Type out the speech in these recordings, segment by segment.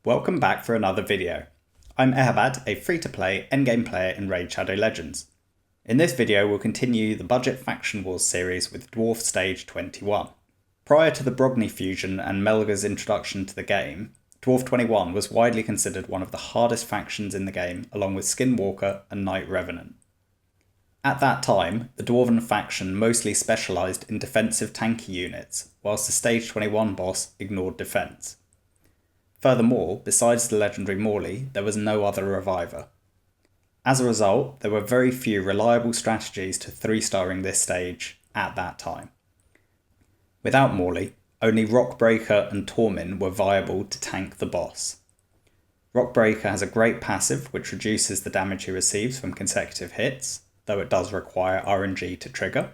Welcome back for another video. I'm Ehabad, a free-to-play endgame player in Raid Shadow Legends. In this video we'll continue the Budget Faction Wars series with Dwarf Stage 21. Prior to the Brogni fusion and Melga's introduction to the game, Dwarf 21 was widely considered one of the hardest factions in the game, along with Skinwalker and Knight Revenant. At that time, the Dwarven faction mostly specialised in defensive tanky units, whilst the Stage 21 boss ignored defence. Furthermore, besides the legendary Morley, there was no other reviver. As a result, there were very few reliable strategies to 3-starring this stage at that time. Without Morley, only Rockbreaker and Tormin were viable to tank the boss. Rockbreaker has a great passive which reduces the damage he receives from consecutive hits, though it does require RNG to trigger.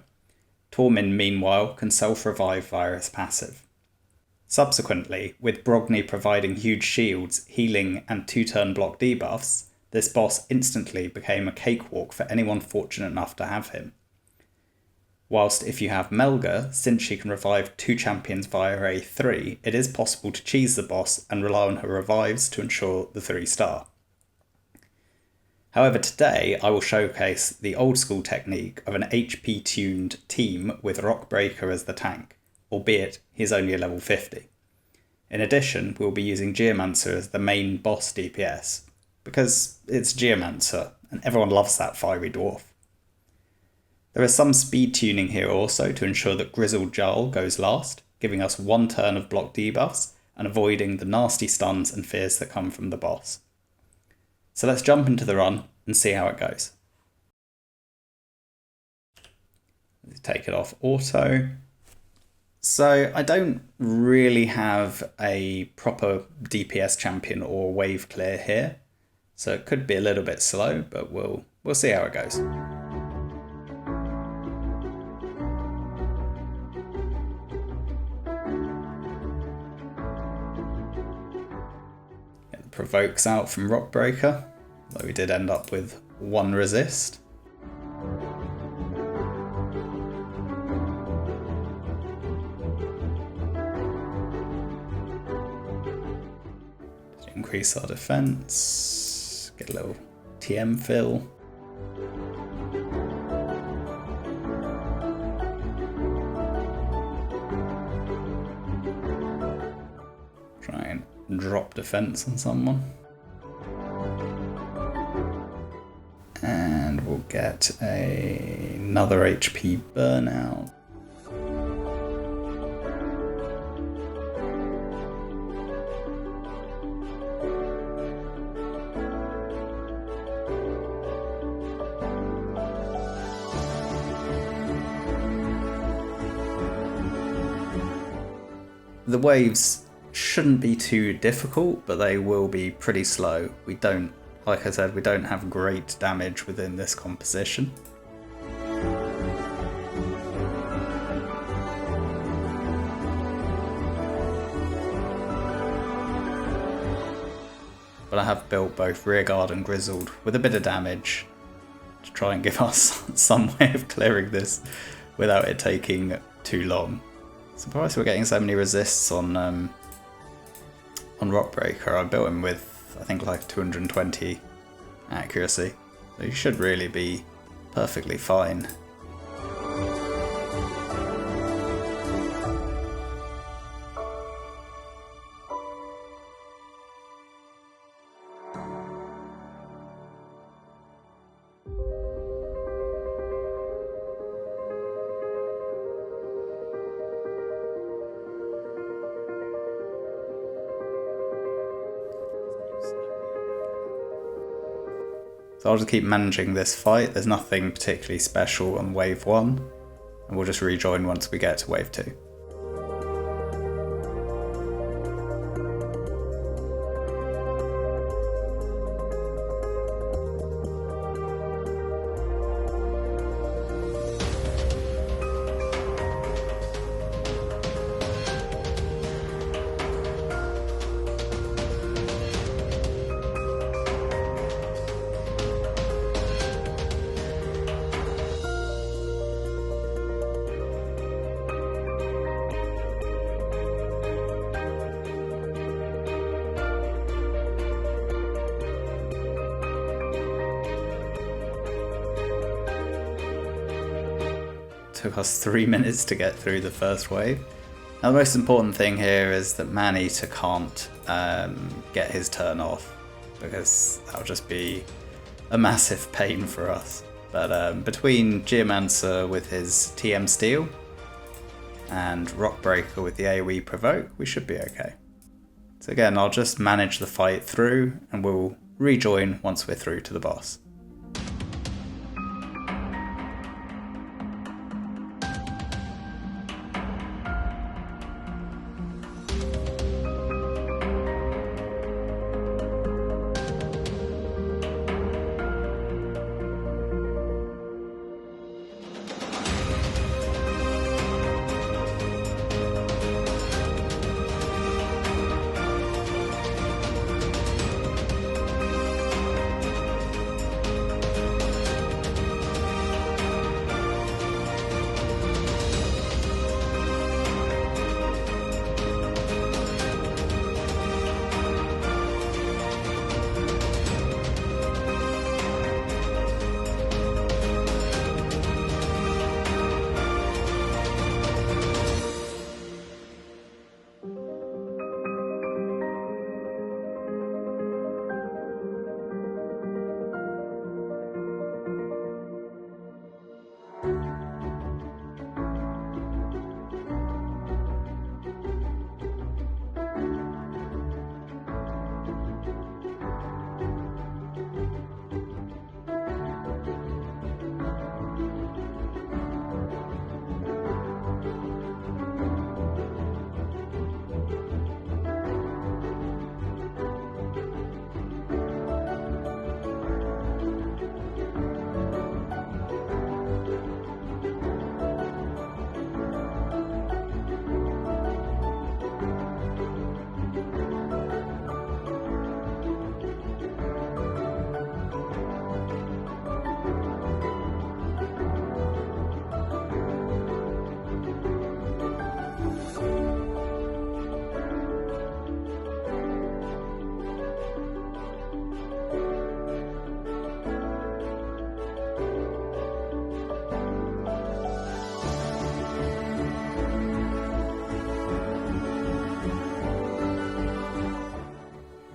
Tormin, meanwhile, can self-revive via his passive. Subsequently, with Brogni providing huge shields, healing and 2-turn block debuffs, this boss instantly became a cakewalk for anyone fortunate enough to have him. Whilst if you have Melga, since she can revive 2 champions via a 3, it is possible to cheese the boss and rely on her revives to ensure the 3-star. However, today I will showcase the old school technique of an HP tuned team with Rockbreaker as the tank, albeit he is only a level 50. In addition, we'll be using Geomancer as the main boss DPS, because it's Geomancer and everyone loves that fiery dwarf. There is some speed tuning here also to ensure that Grizzled Jarl goes last, giving us 1 turn of block debuffs and avoiding the nasty stuns and fears that come from the boss. So let's jump into the run and see how it goes. Take it off auto. So I don't really have a proper DPS champion or wave clear here, so it could be a little bit slow, but we'll see how it goes. Get the provokes out from Rockbreaker, though we did end up with 1 resist. Increase our defense, get a little TM fill. Try and drop defense on someone. And we'll get another HP burnout. The waves shouldn't be too difficult, but they will be pretty slow. Like I said, we don't have great damage within this composition. But I have built both Rearguard and Grizzled with a bit of damage to try and give us some way of clearing this without it taking too long. Surprised we're getting so many resists on Rockbreaker. I built him with, I think, like 220 accuracy, so he should really be perfectly fine. So I'll just keep managing this fight. There's nothing particularly special on wave 1, and we'll just rejoin once we get to wave 2. Took us 3 minutes to get through the first wave. Now the most important thing here is that Man-Eater can't get his turn off, because that'll just be a massive pain for us. But between Geomancer with his TM Steel and Rockbreaker with the AoE Provoke, we should be okay. So again, I'll just manage the fight through and we'll rejoin once we're through to the boss.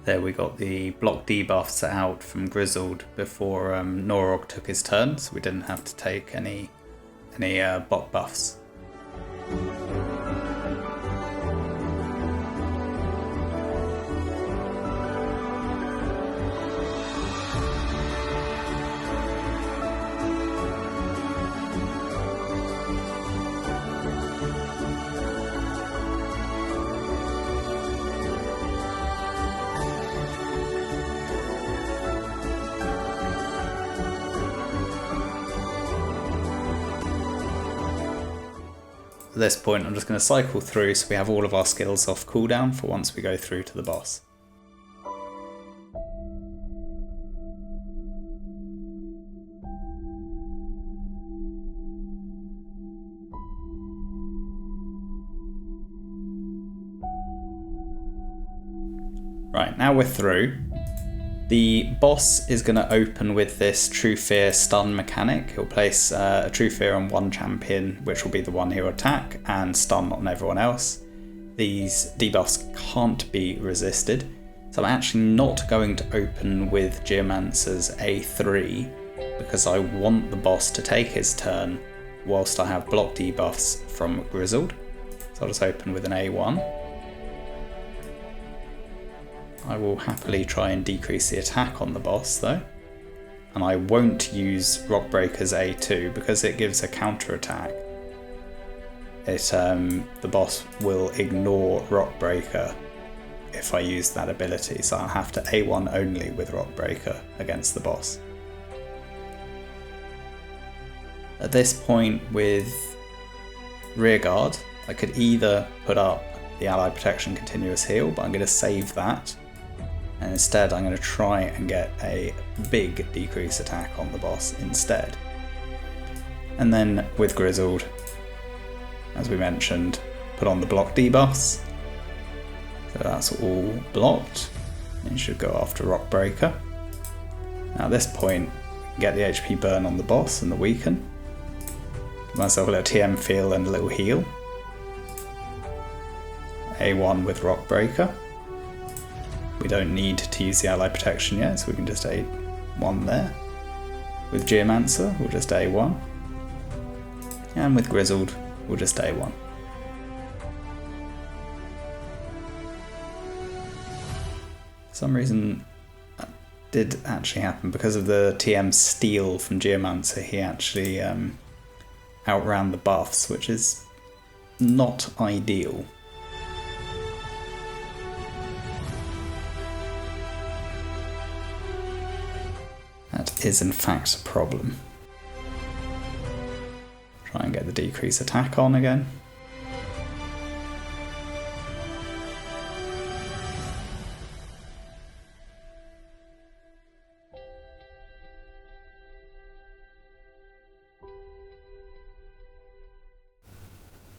There we got the block debuffs out from Grizzled before Norog took his turn, so we didn't have to take any block buffs. At this point I'm just going to cycle through so we have all of our skills off cooldown for once we go through to the boss. Right, now we're through. The boss is going to open with this True Fear stun mechanic. He'll place a True Fear on one champion, which will be the one he'll attack, and stun on everyone else. These debuffs can't be resisted, so I'm actually not going to open with Geomancer's A3 because I want the boss to take his turn whilst I have block debuffs from Grizzled. So I'll just open with an A1. I will happily try and decrease the attack on the boss though, and I won't use Rockbreaker's A2 because it gives a counter attack. The boss will ignore Rockbreaker if I use that ability, so I'll have to A1 only with Rockbreaker against the boss. At this point with Rearguard, I could either put up the Ally Protection Continuous Heal, but I'm going to save that. And instead I'm going to try and get a big decrease attack on the boss instead. And then with Grizzled, as we mentioned, put on the block debuffs. So that's all blocked. And you should go after Rockbreaker. Now at this point, get the HP burn on the boss and the weaken. Give myself a little TM feel and a little heal. A1 with Rock Breaker. We don't need to use the ally protection yet, so we can just A1 there. With Geomancer, we'll just A1. And with Grizzled, we'll just A1. For some reason, that did actually happen. Because of the TM steal from Geomancer, he actually outran the buffs, which is not ideal. That is in fact a problem. Try and get the decrease attack on again.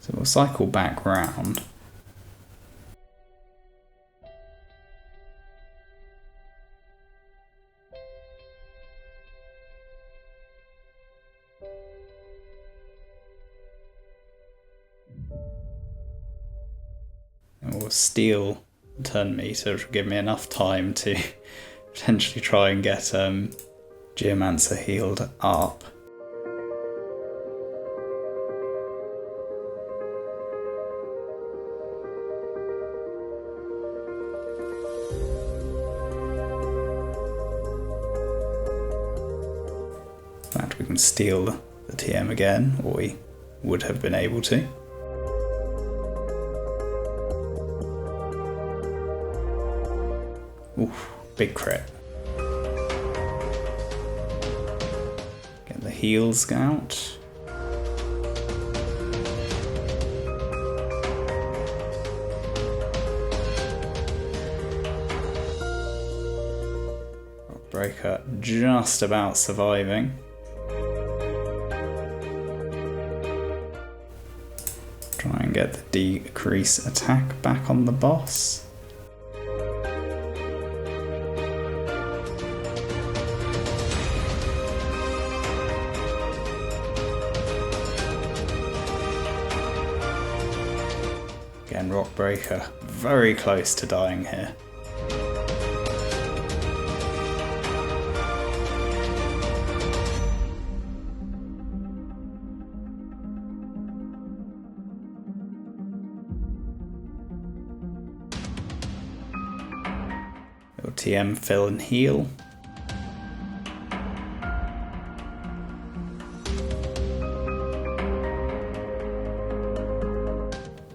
So we'll cycle back round. And we'll steal the turn meter, which will give me enough time to potentially try and get Geomancer healed up. In fact, we can steal the TM again, or we would have been able to. Oof, big crit. Get the heals out. Breaker just about surviving. Try and get the decrease attack back on the boss. Again, Rock Breaker very close to dying here. Little TM fill and heal.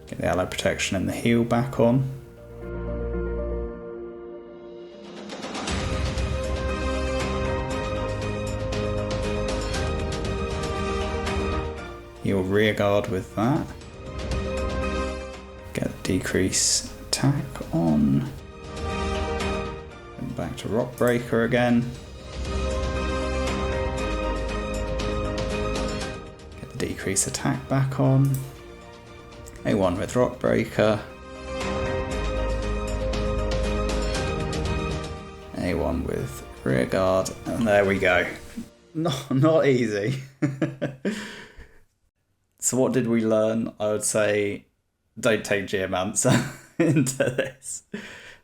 Get the ally protection and the heal back on. Heal rearguard with that. Get the decrease attack on. And back to Rock Breaker again. Get the decrease attack back on. A1 with Rock Breaker. A1 with rearguard, and there we go. Not easy. So what did we learn? I would say don't take Geomancer into this.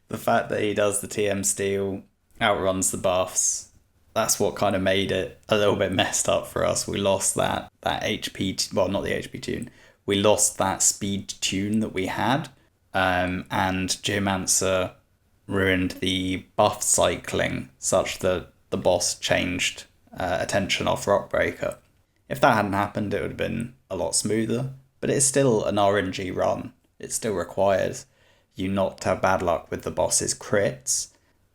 The fact that he does the TM steal, outruns the buffs, that's what kind of made it a little bit messed up for us. We lost that HP, well, not the HP tune. We lost that speed tune that we had, and Geomancer ruined the buff cycling such that the boss changed attention off Rock Breaker. If that hadn't happened, it would have been a lot smoother, but it's still an RNG run. It still requires you not to have bad luck with the boss's crits,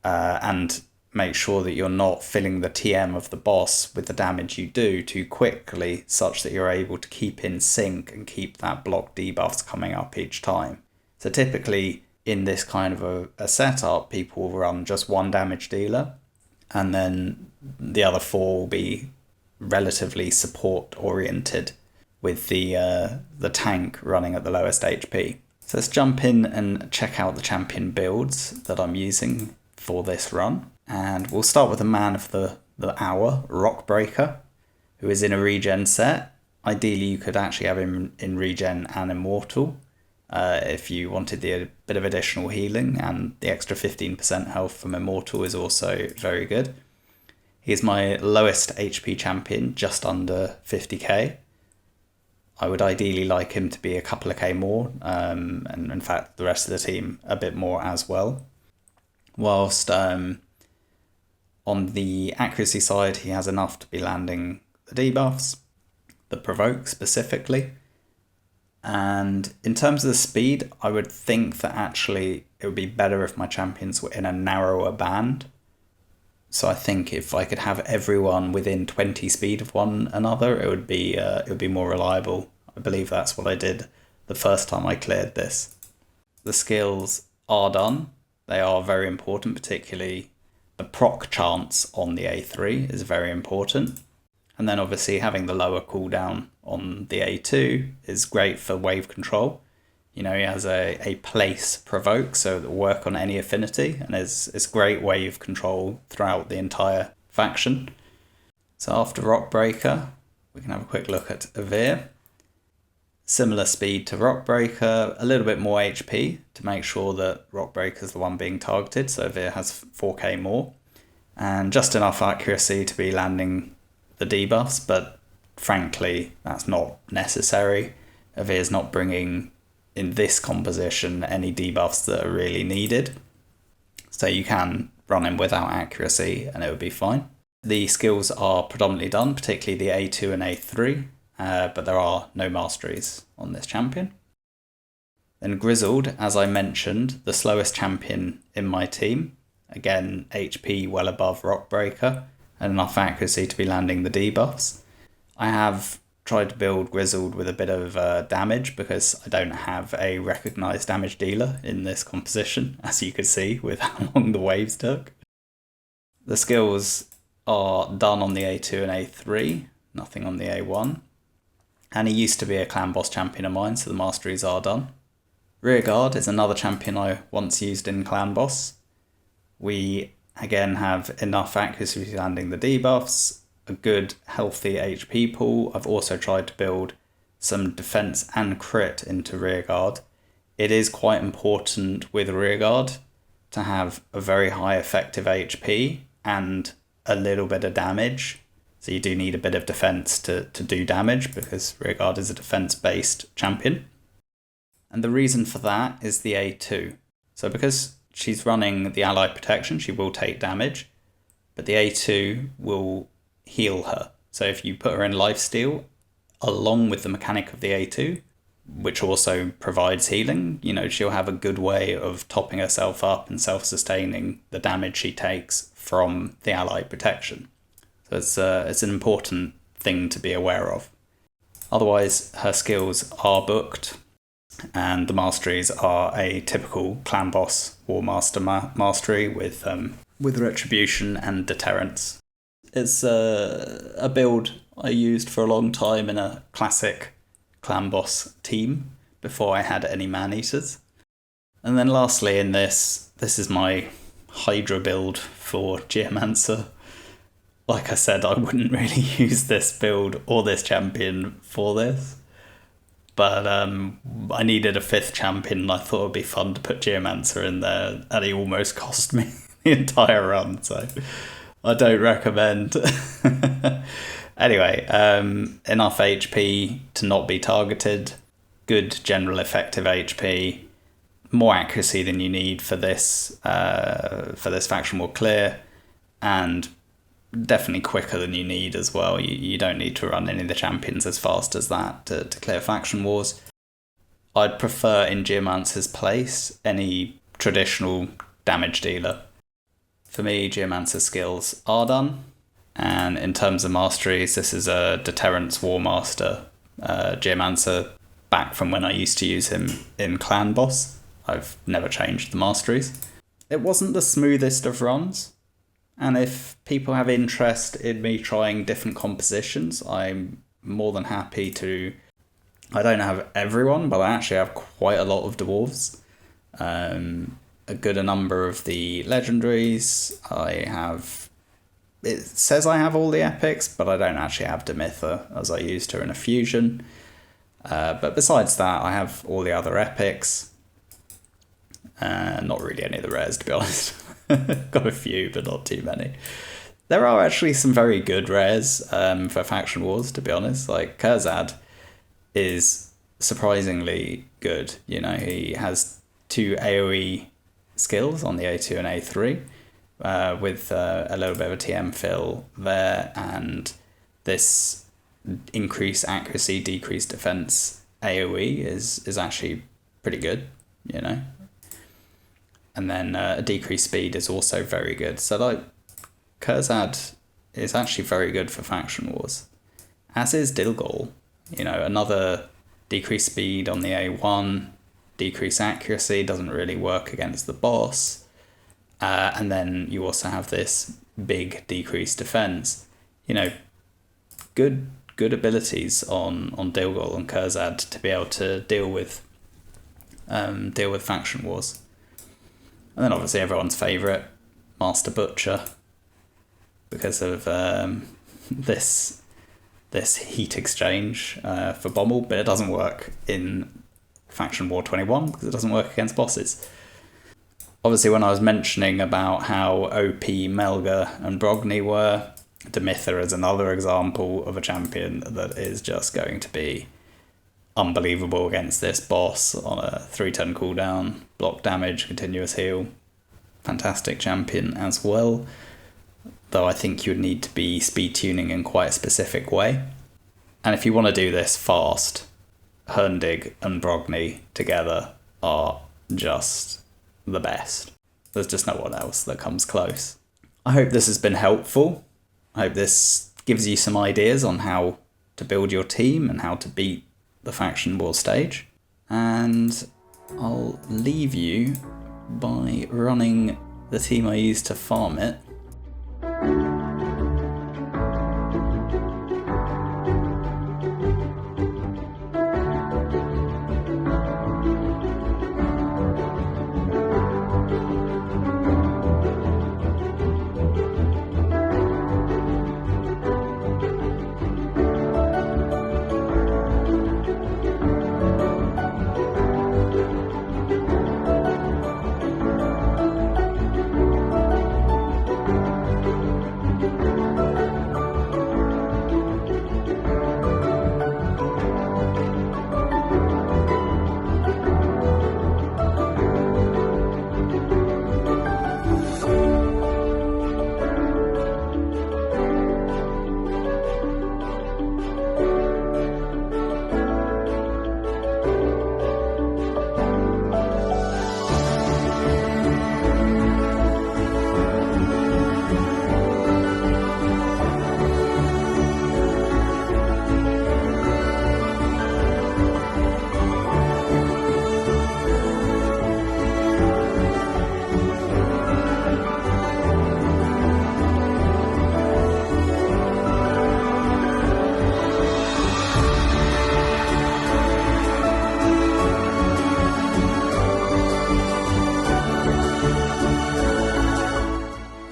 and make sure that you're not filling the TM of the boss with the damage you do too quickly, such that you're able to keep in sync and keep that block debuffs coming up each time. So typically in this kind of a setup, people will run just one damage dealer, and then the other four will be relatively support oriented, with the tank running at the lowest HP. So let's jump in and check out the champion builds that I'm using for this run. And we'll start with the man of the hour, Rock Breaker, who is in a regen set. Ideally, you could actually have him in regen and immortal if you wanted the bit of additional healing, and the extra 15% health from immortal is also very good. He's my lowest HP champion, just under 50k. I would ideally like him to be a couple of k more, and in fact the rest of the team a bit more as well. Whilst on the accuracy side, he has enough to be landing the debuffs, the provoke specifically. And in terms of the speed, I would think that actually it would be better if my champions were in a narrower band. So I think if I could have everyone within 20 speed of one another, it would be more reliable. I believe that's what I did the first time I cleared this. The skills are done. They are very important, particularly the proc chance on the A3 is very important. And then obviously having the lower cooldown on the A2 is great for wave control. You know, he has a place provoke, so it'll work on any affinity, and it's great wave control throughout the entire faction. So after Rockbreaker, we can have a quick look at Avir. Similar speed to Rockbreaker, a little bit more HP to make sure that Rockbreaker is the one being targeted, so Avir has 4k more. And just enough accuracy to be landing the debuffs, but frankly, that's not necessary. Avir's not bringing, in this composition, any debuffs that are really needed. So you can run him without accuracy and it would be fine. The skills are predominantly done, particularly the A2 and A3, but there are no masteries on this champion. Then Grizzled, as I mentioned, the slowest champion in my team. Again, HP well above Rockbreaker, and enough accuracy to be landing the debuffs. I have tried to build Grizzled with a bit of damage because I don't have a recognised damage dealer in this composition, as you could see with how long the waves took. The skills are done on the A2 and A3, nothing on the A1. And he used to be a clan boss champion of mine, so the masteries are done. Rearguard is another champion I once used in clan boss. We again have enough accuracy to landing the debuffs, a good healthy HP pool. I've also tried to build some defense and crit into Rearguard. It is quite important with Rearguard to have a very high effective HP and a little bit of damage. So you do need a bit of defense to do damage because Rearguard is a defense-based champion. And the reason for that is the A2. So because she's running the allied protection, she will take damage, but the A2 will heal her. So if you put her in lifesteal, along with the mechanic of the A2, which also provides healing, you know, she'll have a good way of topping herself up and self-sustaining the damage she takes from the allied protection. So it's an important thing to be aware of. Otherwise, her skills are booked, and the masteries are a typical clan boss War Master mastery with retribution and deterrence. It's a build I used for a long time in a classic clan boss team before I had any man-eaters. And then lastly in this is my Hydra build for Geomancer. Like I said, I wouldn't really use this build or this champion for this. But I needed a 5th champion and I thought it would be fun to put Geomancer in there, and he almost cost me the entire run, so I don't recommend. Anyway, enough HP to not be targeted, good general effective HP, more accuracy than you need for this faction war clear, and definitely quicker than you need as well. You don't need to run any of the champions as fast as that to clear faction wars. I'd prefer in Geomancer's place any traditional damage dealer. For me, Geomancer's skills are done, and in terms of masteries, this is a Deterrence War Master Geomancer back from when I used to use him in Clan Boss. I've never changed the masteries. It wasn't the smoothest of runs, and if people have interest in me trying different compositions, I'm more than happy to. I don't have everyone, but I actually have quite a lot of dwarves. A good number of the legendaries. I have it says I have all the epics, but I don't actually have Demitha, as I used her in a fusion. But besides that, I have all the other epics. Not really any of the rares, to be honest. Got a few, but not too many. There are actually some very good rares for Faction Wars, to be honest. Like, Kurzad is surprisingly good. You know, he has 2 AoE skills on the A2 and A3, with a little bit of a TM fill there, and this increased accuracy, decreased defense AoE is actually pretty good, you know. And then a decreased speed is also very good. So like, Kurzad is actually very good for Faction Wars. As is Dilgol. You know, another decreased speed on the A1, decreased accuracy, doesn't really work against the boss. And then you also have this big decreased defense. You know, good abilities on Dilgol and Kurzad to be able to deal with Faction Wars. And then obviously everyone's favourite, Master Butcher, because of this heat exchange for Bommel, but it doesn't work in Faction War 21 because it doesn't work against bosses. Obviously, when I was mentioning about how OP Melga and Brogni were, Demitha is another example of a champion that is just going to be unbelievable against this boss on a 3-turn cooldown, block damage, continuous heal. Fantastic champion as well, though I think you would need to be speed tuning in quite a specific way. And if you want to do this fast, Herndig and Brogni together are just the best. There's just no one else that comes close. I hope this has been helpful. I hope this gives you some ideas on how to build your team and how to beat the Faction War stage. And I'll leave you by running the team I used to farm it.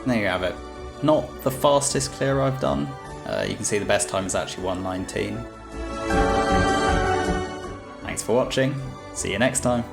There you have it. Not the fastest clear I've done. You can see the best time is actually 1:19. Thanks for watching. See you next time.